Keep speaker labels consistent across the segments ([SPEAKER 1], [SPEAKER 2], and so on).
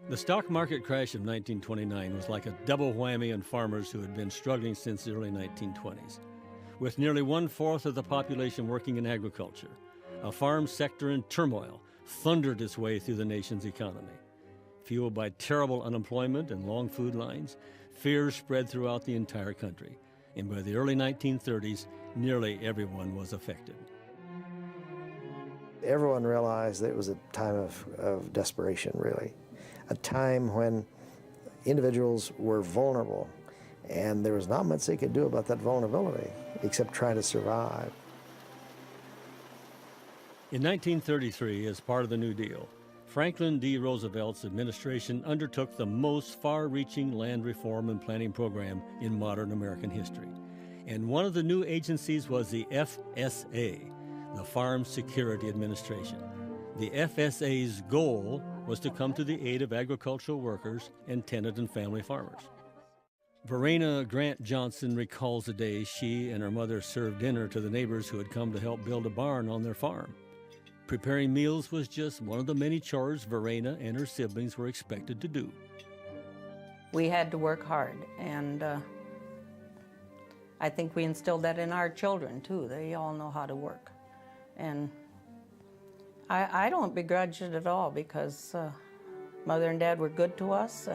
[SPEAKER 1] The stock market crash of 1929 was like a double whammy on farmers who had been struggling since the early 1920s. With nearly one-fourth of the population working in agriculture, a farm sector in turmoil thundered its way through the nation's economy. Fueled by terrible unemployment and long food lines, fears spread throughout the entire country, and by the early 1930s, nearly everyone was affected.
[SPEAKER 2] Everyone realized that it was a time of desperation, really. A time when individuals were vulnerable, and there was not much they could do about that vulnerability except try to survive.
[SPEAKER 1] In 1933, as part of the New Deal, Franklin D. Roosevelt's administration undertook the most far-reaching land reform and planning program in modern American history. And one of the new agencies was the FSA, the Farm Security Administration. The FSA's goal was to come to the aid of agricultural workers and tenant and family farmers. Verena Grant Johnson recalls the day she and her mother served dinner to the neighbors who had come to help build a barn on their farm. Preparing meals was just one of the many chores Verena and her siblings were expected to do.
[SPEAKER 3] We had to work hard, and I think we instilled that in our children too. They all know how to work. And I don't begrudge it at all, because Mother and Dad were good to us,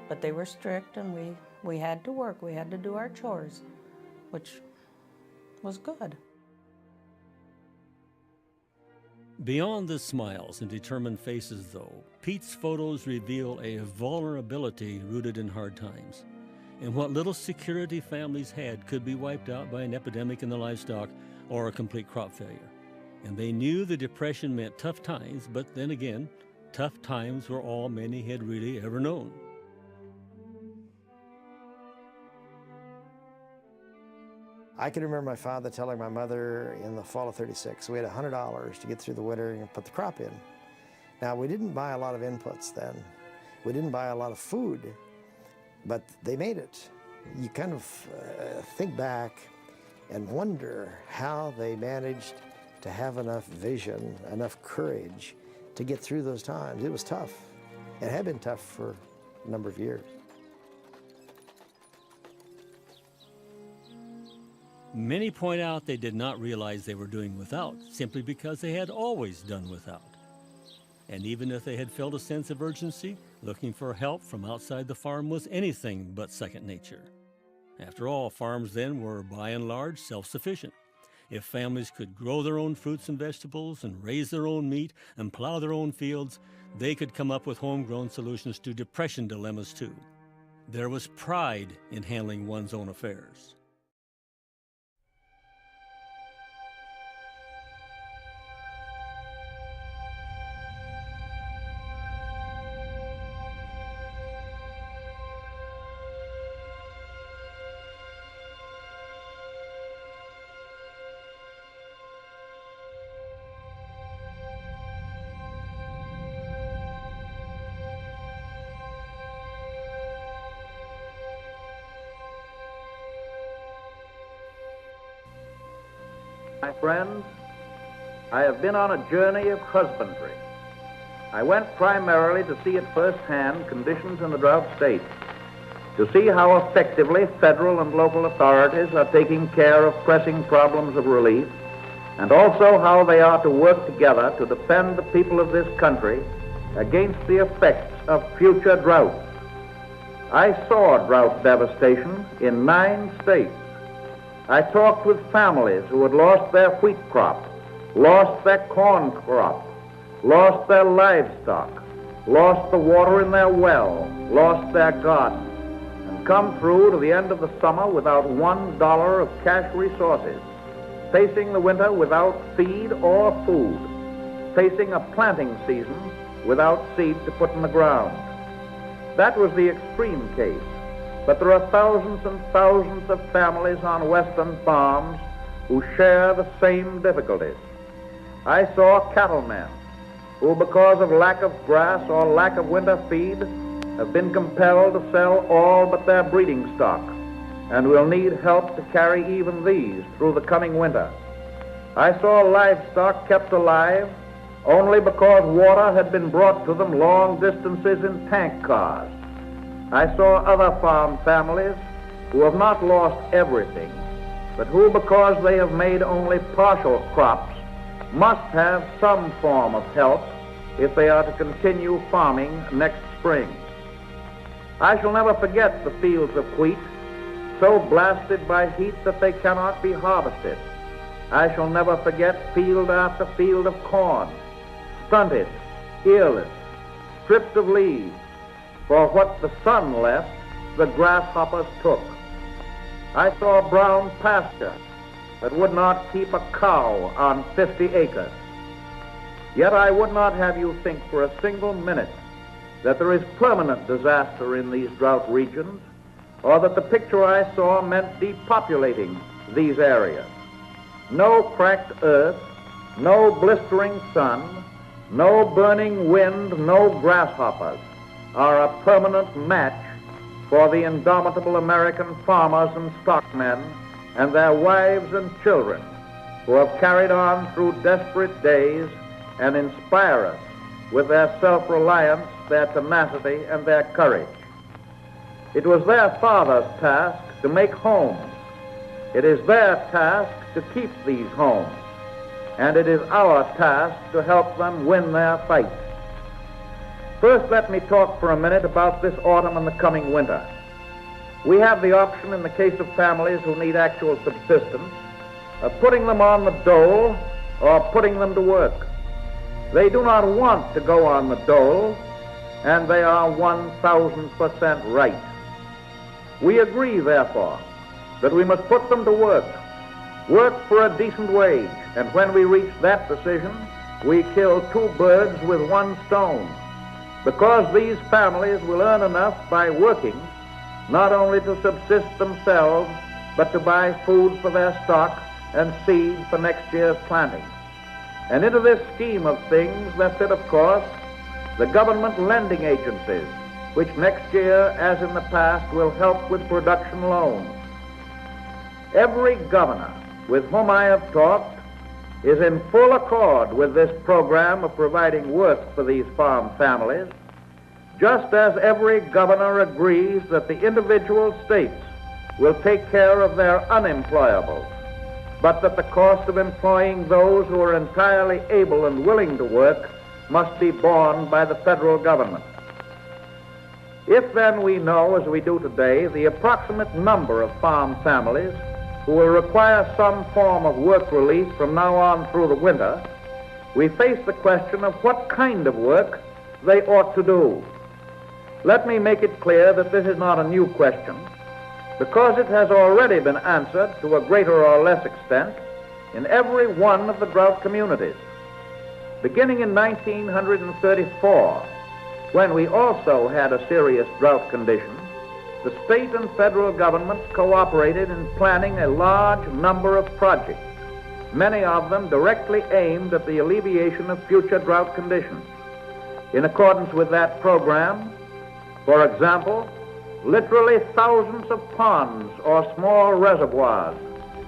[SPEAKER 3] but they were strict, and we had to work. We had to do our chores, which was good.
[SPEAKER 1] Beyond the smiles and determined faces, though, Pete's photos reveal a vulnerability rooted in hard times. And what little security families had could be wiped out by an epidemic in the livestock or a complete crop failure. And they knew the Depression meant tough times, but then again, tough times were all many had really ever known.
[SPEAKER 2] I can remember my father telling my mother in the fall of '36, we had $100 to get through the winter and put the crop in. Now, we didn't buy a lot of inputs then. We didn't buy a lot of food, but they made it. You kind of think back and wonder how they managed to have enough vision, enough courage to get through those times. It was tough. It had been tough for a number of years.
[SPEAKER 1] Many point out they did not realize they were doing without, simply because they had always done without. And even if they had felt a sense of urgency, looking for help from outside the farm was anything but second nature. After all, farms then were by and large self-sufficient. If families could grow their own fruits and vegetables and raise their own meat and plow their own fields, they could come up with homegrown solutions to Depression dilemmas too. There was pride in handling one's own affairs.
[SPEAKER 4] My friends, I have been on a journey of husbandry. I went primarily to see at first hand conditions in the drought states, to see how effectively federal and local authorities are taking care of pressing problems of relief, and also how they are to work together to defend the people of this country against the effects of future droughts. I saw drought devastation in 9 states. I talked with families who had lost their wheat crop, lost their corn crop, lost their livestock, lost the water in their well, lost their garden, and come through to the end of the summer without $1 of cash resources, facing the winter without feed or food, facing a planting season without seed to put in the ground. That was the extreme case. But there are thousands and thousands of families on western farms who share the same difficulties. I saw cattlemen who, because of lack of grass or lack of winter feed, have been compelled to sell all but their breeding stock and will need help to carry even these through the coming winter. I saw livestock kept alive only because water had been brought to them long distances in tank cars. I saw other farm families who have not lost everything, but who, because they have made only partial crops, must have some form of help if they are to continue farming next spring. I shall never forget the fields of wheat, so blasted by heat that they cannot be harvested. I shall never forget field after field of corn, stunted, earless, stripped of leaves, for what the sun left, the grasshoppers took. I saw brown pasture that would not keep a cow on 50 acres. Yet I would not have you think for a single minute that there is permanent disaster in these drought regions, or that the picture I saw meant depopulating these areas. No cracked earth, no blistering sun, no burning wind, no grasshoppers are a permanent match for the indomitable American farmers and stockmen and their wives and children who have carried on through desperate days and inspire us with their self-reliance, their tenacity, and their courage. It was their fathers' task to make homes. It is their task to keep these homes. And it is our task to help them win their fight. First, let me talk for a minute about this autumn and the coming winter. We have the option, in the case of families who need actual subsistence, of putting them on the dole or putting them to work. They do not want to go on the dole, and they are 1,000% right. We agree, therefore, that we must put them to work for a decent wage, and when we reach that decision, we kill two birds with one stone, because these families will earn enough by working not only to subsist themselves, but to buy food for their stock and seed for next year's planting. And into this scheme of things there fit, of course, the government lending agencies, which next year, as in the past, will help with production loans. Every governor with whom I have talked is in full accord with this program of providing work for these farm families, just as every governor agrees that the individual states will take care of their unemployables, but that the cost of employing those who are entirely able and willing to work must be borne by the federal government. If then we know, as we do today, the approximate number of farm families who will require some form of work relief from now on through the winter, we face the question of what kind of work they ought to do. Let me make it clear that this is not a new question, because it has already been answered to a greater or less extent in every one of the drought communities. Beginning in 1934, when we also had a serious drought condition, the state and federal governments cooperated in planning a large number of projects, many of them directly aimed at the alleviation of future drought conditions. In accordance with that program, for example, literally thousands of ponds or small reservoirs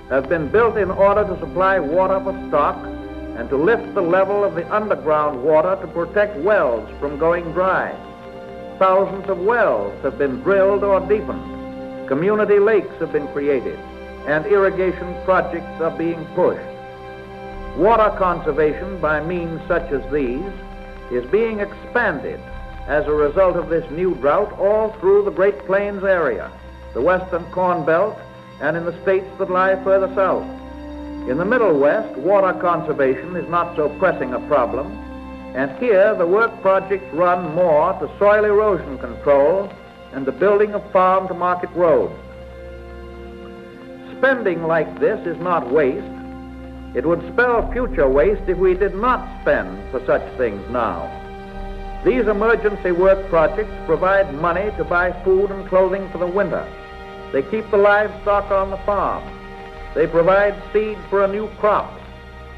[SPEAKER 4] have been built in order to supply water for stock and to lift the level of the underground water to protect wells from going dry. Thousands of wells have been drilled or deepened. Community lakes have been created, and irrigation projects are being pushed. Water conservation by means such as these is being expanded as a result of this new drought all through the Great Plains area, the Western Corn Belt, and in the states that lie further south. In the Middle West, water conservation is not so pressing a problem, and here the work projects run more to soil erosion control and the building of farm-to-market roads. Spending like this is not waste. It would spell future waste if we did not spend for such things now. These emergency work projects provide money to buy food and clothing for the winter. They keep the livestock on the farm. They provide seed for a new crop.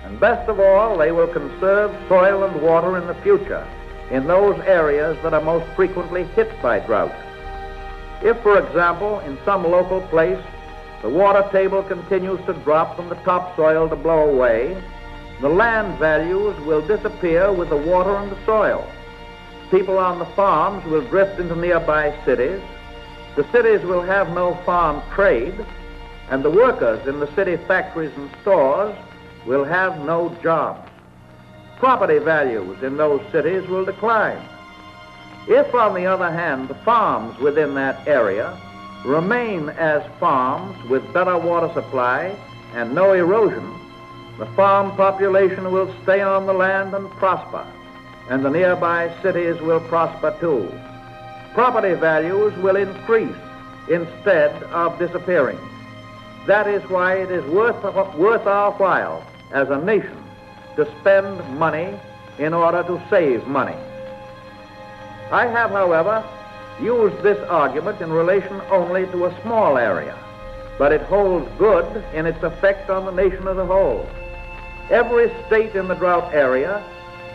[SPEAKER 4] And best of all, they will conserve soil and water in the future in those areas that are most frequently hit by drought. If, for example, in some local place, the water table continues to drop from the topsoil to blow away, the land values will disappear with the water and the soil. People on the farms will drift into nearby cities. The cities will have no farm trade, and the workers in the city factories and stores will have no jobs. Property values in those cities will decline. If, on the other hand, the farms within that area remain as farms with better water supply and no erosion, the farm population will stay on the land and prosper, and the nearby cities will prosper too. Property values will increase instead of disappearing. That is why it is worth our while as a nation to spend money in order to save money. I have, however, used this argument in relation only to a small area, but it holds good in its effect on the nation as a whole. Every state in the drought area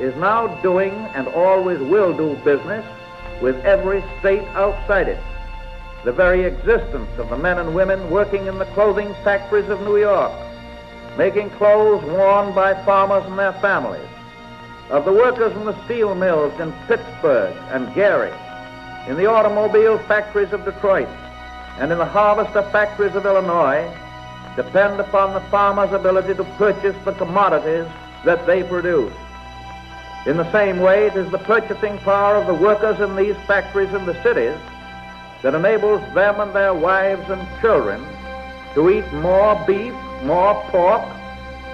[SPEAKER 4] is now doing and always will do business with every state outside it. The very existence of the men and women working in the clothing factories of New York, making clothes worn by farmers and their families, of the workers in the steel mills in Pittsburgh and Gary, in the automobile factories of Detroit, and in the harvester factories of Illinois, depend upon the farmer's ability to purchase the commodities that they produce. In the same way, it is the purchasing power of the workers in these factories in the cities that enables them and their wives and children to eat more beef, more pork,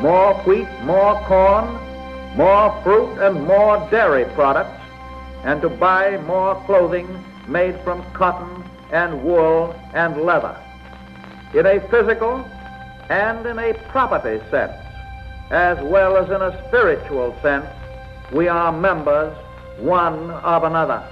[SPEAKER 4] more wheat, more corn, more fruit, and more dairy products, and to buy more clothing made from cotton and wool and leather. In a physical and in a property sense, as well as in a spiritual sense, we are members one of another.